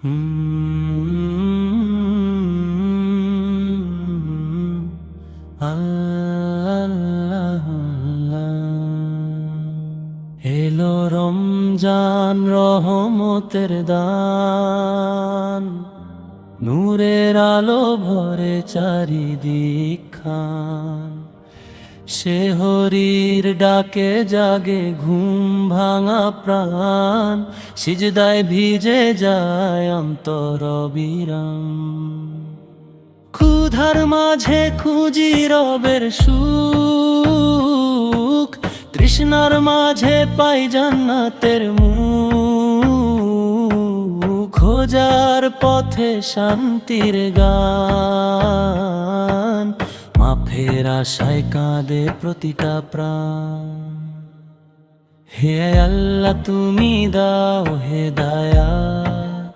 আল্লাহ এলো রমজান রহমতের দান, নূরের আলো ভরে চারিদিক খান। শেহরির ডাকে জাগে ঘুম ভাঙা প্রাণ, সিজদায় ভিজে যায় অন্তর বিরাম। ক্ষুধার মাঝে খুঁজি রবের সুখ, তৃষ্ণার মাঝে পাই জান্নাতের মুখ। খোঁজার পথে শান্তির গান, মাফের আশায় কাঁদে প্রতিটা প্রাণ। হে আল্লাহ তুমি দাও হেদায়াত,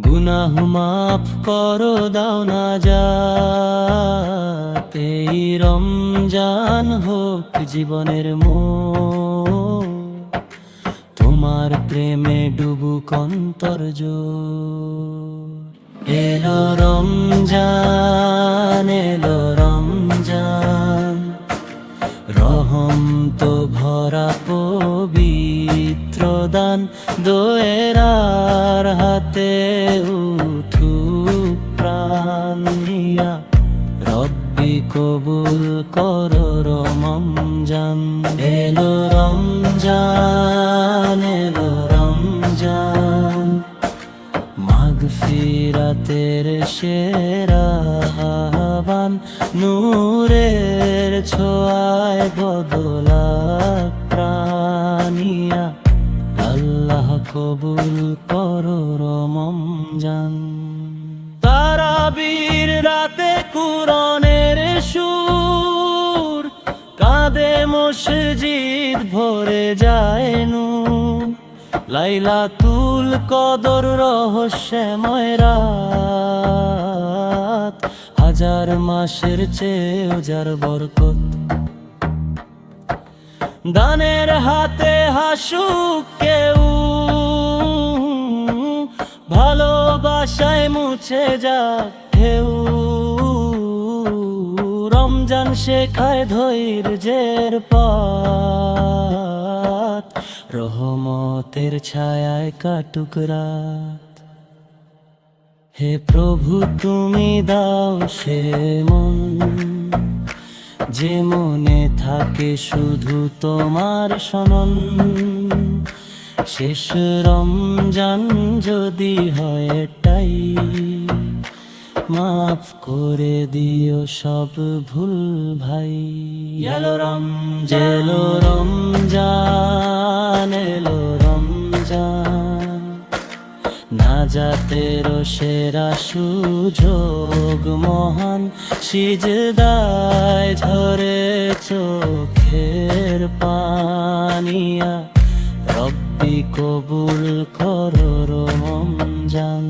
গুনাহ মাফ করো দাও নাজাত। এই রমজান হোক জীবনের মোড়, তোমার প্রেমে ডুবুক অন্তর্জোর। এলো রমজান এলো রমজান, রহম তো ভরা পবিত্র দান। দোয়েরার হাতে উঠুক প্রাণ নিয়া, রব্বি কবুল করো রমজান। এলো রমজান এলো রমজান, মাগফিরাতের সেরা আহ্বান। নূরের ছোঁয়ায় বদলা প্রাণিয়া, আল্লাহ কবুল করো রমজান। তারাবীর রাতে কুরআনের সুর, কাঁদে মসজিদ ভরে যায় নূর। লাইলাতুল কদর রহস্যময় রাত, হাজার মাসের চেয়েও যার বরকত। দানের হাতে হাসুক কেউ, ভালোবাসায় মুছে যাক ঢেউ। রমজান শেখায় ধৈর্যের পথ, রহমতের ছায়ায় কাটুক রাত। হে প্রভু তুমি দাও সে মন, যে মনে থাকে শুধু তোমার শরণ। শেষ রমজান যদি হয় এটাই, মাফ করে দিও সব ভুল ভাই। এলো রমজান এলো রমজান, নাজাতের সেরা সুযোগ মহান। সিজদায় ঝরে চোখের পানিয়া, রব্বি কবুল করো রমজান।